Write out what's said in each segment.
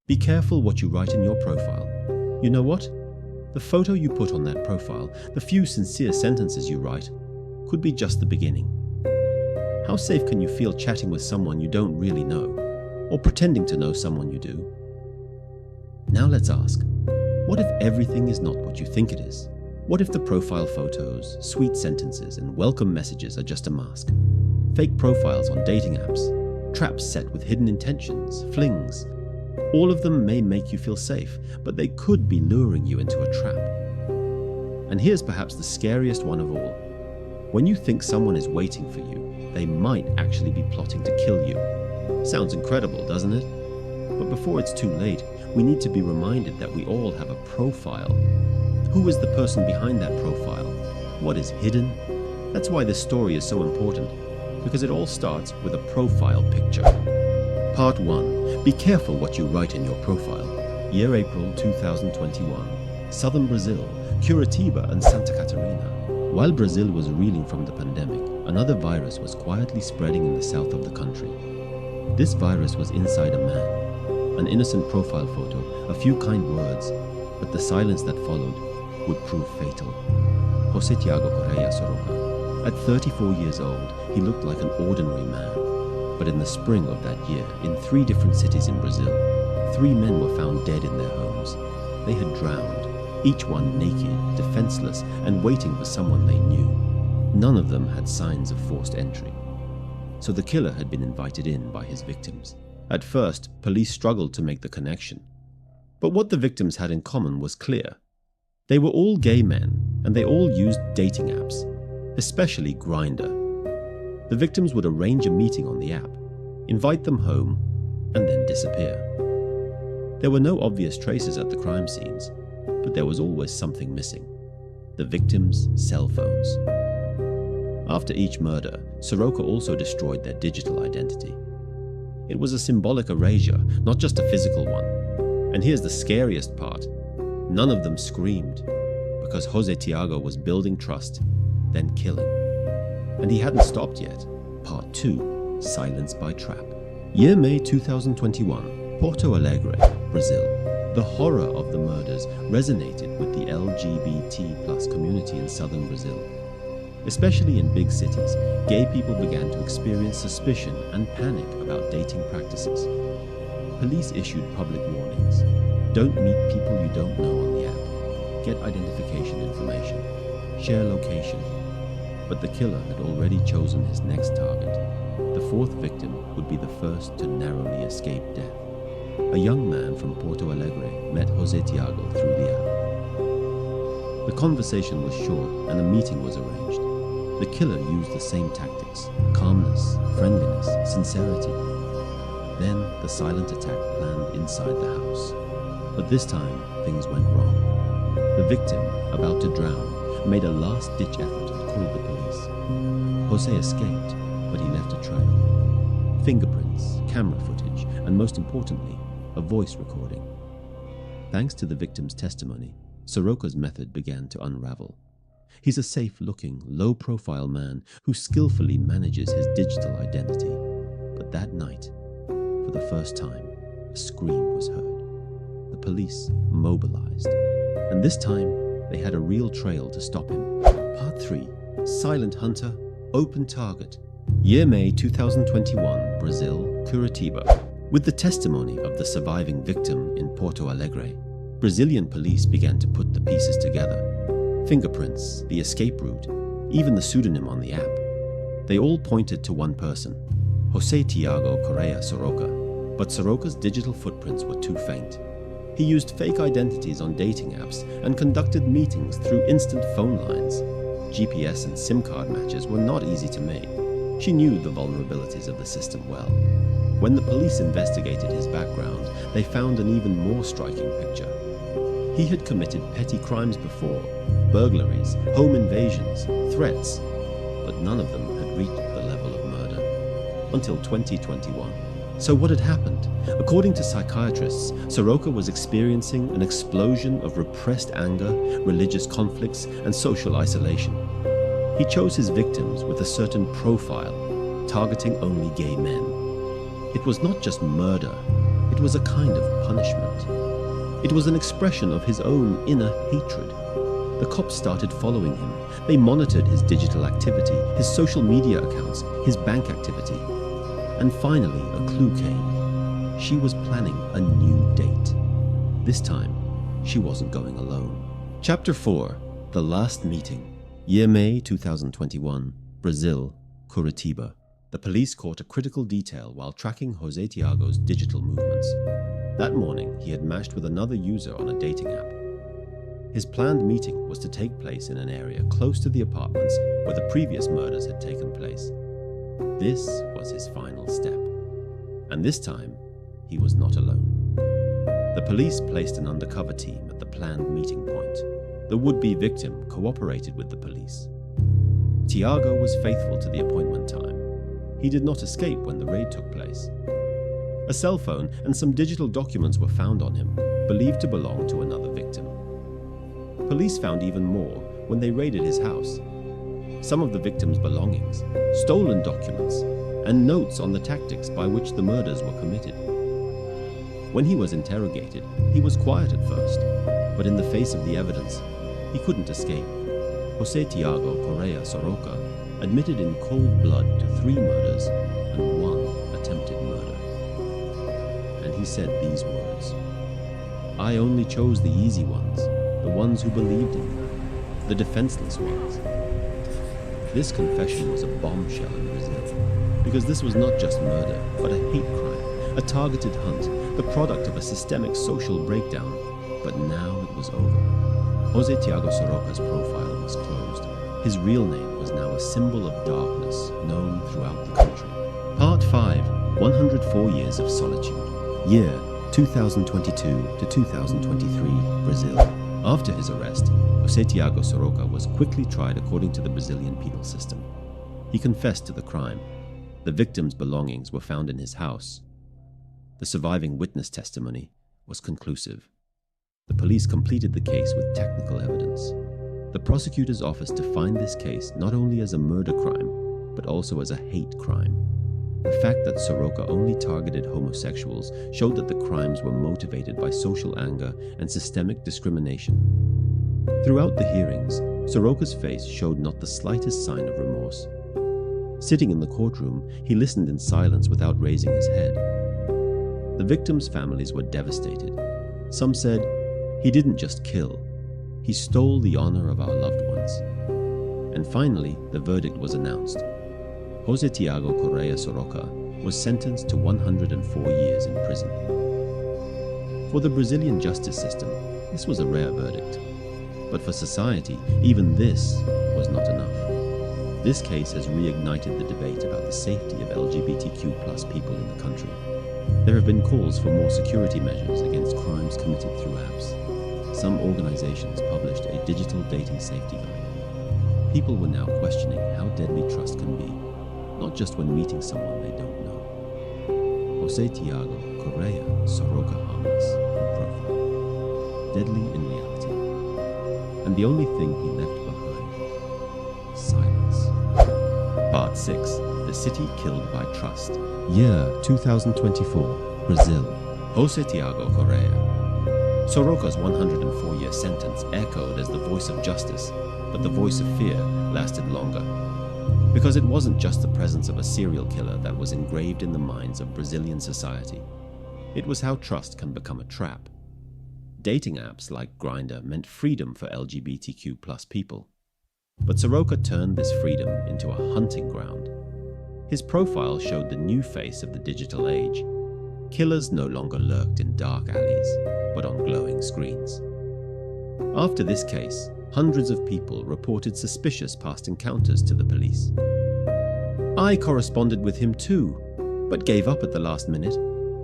Be careful what you write in your profile. You know what? The photo you put on that profile, the few sincere sentences you write, could be just the beginning. How safe can you feel chatting with someone you don't really know, or pretending to know someone you do? Now let's ask, what if everything is not what you think it is? What if the profile photos, sweet sentences, and welcome messages are just a mask? Fake profiles on dating apps, traps set with hidden intentions, flings. All of them may make you feel safe, but they could be luring you into a trap. And here's perhaps the scariest one of all. When you think someone is waiting for you, they might actually be plotting to kill you. Sounds incredible, doesn't it? But before it's too late, we need to be reminded that we all have a profile. Who is the person behind that profile? What is hidden? That's why this story is so important, because it all starts with a profile picture. Part 1. Be careful what you write in your profile. Year April 2021. Southern Brazil, Curitiba and Santa Catarina. While Brazil was reeling from the pandemic, another virus was quietly spreading in the south of the country. This virus was inside a man. An innocent profile photo, a few kind words, but the silence that followed would prove fatal. José Tiago Correia Soroka. At 34 years old, he looked like an ordinary man. But in the spring of that year, in 3 different cities in Brazil, 3 men were found dead in their homes. They had drowned, each one naked, defenseless, and waiting for someone they knew. None of them had signs of forced entry. So the killer had been invited in by his victims. At first, police struggled to make the connection. But what the victims had in common was clear. They were all gay men, and they all used dating apps, especially Grindr. The victims would arrange a meeting on the app, invite them home, and then disappear. There were no obvious traces at the crime scenes, but there was always something missing: the victims' cell phones. After each murder, Soroka also destroyed their digital identity. It was a symbolic erasure, not just a physical one. And here's the scariest part. None of them screamed, because José Tiago was building trust, then killing. And he hadn't stopped yet. Part 2, Silence by Trap. Year May 2021, Porto Alegre, Brazil. The horror of the murders resonated with the LGBT+ community in southern Brazil. Especially in big cities, gay people began to experience suspicion and panic about dating practices. Police issued public warnings. Don't meet people you don't know on the app. Get identification information. Share location. But the killer had already chosen his next target. The 4th victim would be the first to narrowly escape death. A young man from Porto Alegre met José Tiago through the app. The conversation was short and a meeting was arranged. The killer used the same tactics: calmness, friendliness, sincerity. Then the silent attack planned inside the house. But this time, things went wrong. The victim, about to drown, made a last-ditch effort and called the police. José escaped, but he left a trail. Fingerprints, camera footage, and most importantly, a voice recording. Thanks to the victim's testimony, Soroka's method began to unravel. He's a safe-looking, low-profile man who skillfully manages his digital identity. But that night, for the first time, a scream was heard. The police mobilized, and this time they had a real trail to stop him. Part 3, Silent Hunter, Open Target. Year May 2021, Brazil, Curitiba. With the testimony of the surviving victim in Porto Alegre, Brazilian police began to put the pieces together. Fingerprints, the escape route, even the pseudonym on the app. They all pointed to one person, José Tiago Correia Soroka. But Soroka's digital footprints were too faint. He used fake identities on dating apps and conducted meetings through instant phone lines. GPS and SIM card matches were not easy to make. She knew the vulnerabilities of the system well. When the police investigated his background, they found an even more striking picture. He had committed petty crimes before: burglaries, home invasions, threats, but none of them had reached the level of murder. Until 2021. So what had happened? According to psychiatrists, Soroka was experiencing an explosion of repressed anger, religious conflicts, and social isolation. He chose his victims with a certain profile, targeting only gay men. It was not just murder, It was a kind of punishment. It was an expression of his own inner hatred. The cops started following him. They monitored his digital activity, his social media accounts, his bank activity. And finally, a clue came. She was planning a new date. This time, she wasn't going alone. Chapter 4. The Last Meeting. Year May 2021. Brazil, Curitiba. The police caught a critical detail while tracking José Tiago's digital movements. That morning, he had matched with another user on a dating app. His planned meeting was to take place in an area close to the apartments where the previous murders had taken place. This was his final step. And this time, he was not alone. The police placed an undercover team at the planned meeting point. The would-be victim cooperated with the police. Tiago was faithful to the appointment time. He did not escape when the raid took place. A cell phone and some digital documents were found on him, believed to belong to another victim. Police found even more when they raided his house. Some of the victim's belongings, stolen documents, and notes on the tactics by which the murders were committed. When he was interrogated, he was quiet at first, but in the face of the evidence, he couldn't escape. José Tiago Correia Soroka admitted in cold blood to 3 murders and 1 attempted murder. And he said these words, "I only chose the easy ones, the ones who believed in me, the defenseless ones." This confession was a bombshell in Brazil, because this was not just murder, but a hate crime, a targeted hunt, the product of a systemic social breakdown. But now it was over. José Tiago Soroka's profile was closed. His real name was now a symbol of darkness known throughout the country. Part 5. 104 Years of Solitude. Year 2022 to 2023, Brazil. After his arrest, José Tiago Soroka was quickly tried according to the Brazilian penal system. He confessed to the crime. The victim's belongings were found in his house. The surviving witness testimony was conclusive. The police completed the case with technical evidence. The prosecutor's office defined this case not only as a murder crime, but also as a hate crime. The fact that Soroka only targeted homosexuals showed that the crimes were motivated by social anger and systemic discrimination. Throughout the hearings, Soroka's face showed not the slightest sign of remorse. Sitting in the courtroom, he listened in silence without raising his head. The victims' families were devastated. Some said, "He didn't just kill, he stole the honor of our loved ones." And finally, the verdict was announced. José Tiago Correia Soroka was sentenced to 104 years in prison. For the Brazilian justice system, this was a rare verdict. But for society, even this was not enough. This case has reignited the debate about the safety of LGBTQ+ people in the country. There have been calls for more security measures against crimes committed through apps. Some organizations published a digital dating safety guide. People were now questioning how deadly trust can be, not just when meeting someone they don't know. José Tiago Correia Soroka harmless in profile, deadly in reality. And the only thing he left behind, silence. Part 6. The City Killed by Trust. Year 2024, Brazil. José Tiago Correia. Soroka's 104-year sentence echoed as the voice of justice, but the voice of fear lasted longer. Because it wasn't just the presence of a serial killer that was engraved in the minds of Brazilian society. It was how trust can become a trap. Dating apps like Grindr meant freedom for LGBTQ+ people. But Soroka turned this freedom into a hunting ground. His profile showed the new face of the digital age. Killers no longer lurked in dark alleys, but on glowing screens. After this case, hundreds of people reported suspicious past encounters to the police. "I corresponded with him too, but gave up at the last minute,"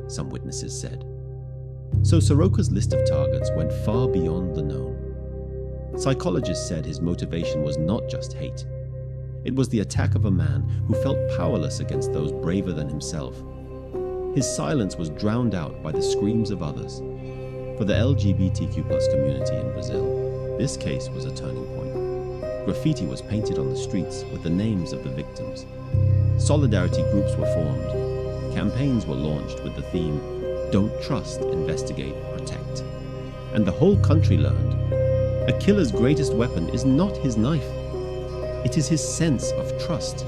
some witnesses said. So Soroka's list of targets went far beyond the known. Psychologists said his motivation was not just hate. It was the attack of a man who felt powerless against those braver than himself. His silence was drowned out by the screams of others. For the LGBTQ+ community in Brazil, this case was a turning point. Graffiti was painted on the streets with the names of the victims. Solidarity groups were formed. Campaigns were launched with the theme, don't trust, investigate, protect. And the whole country learned. A killer's greatest weapon is not his knife. It is his sense of trust.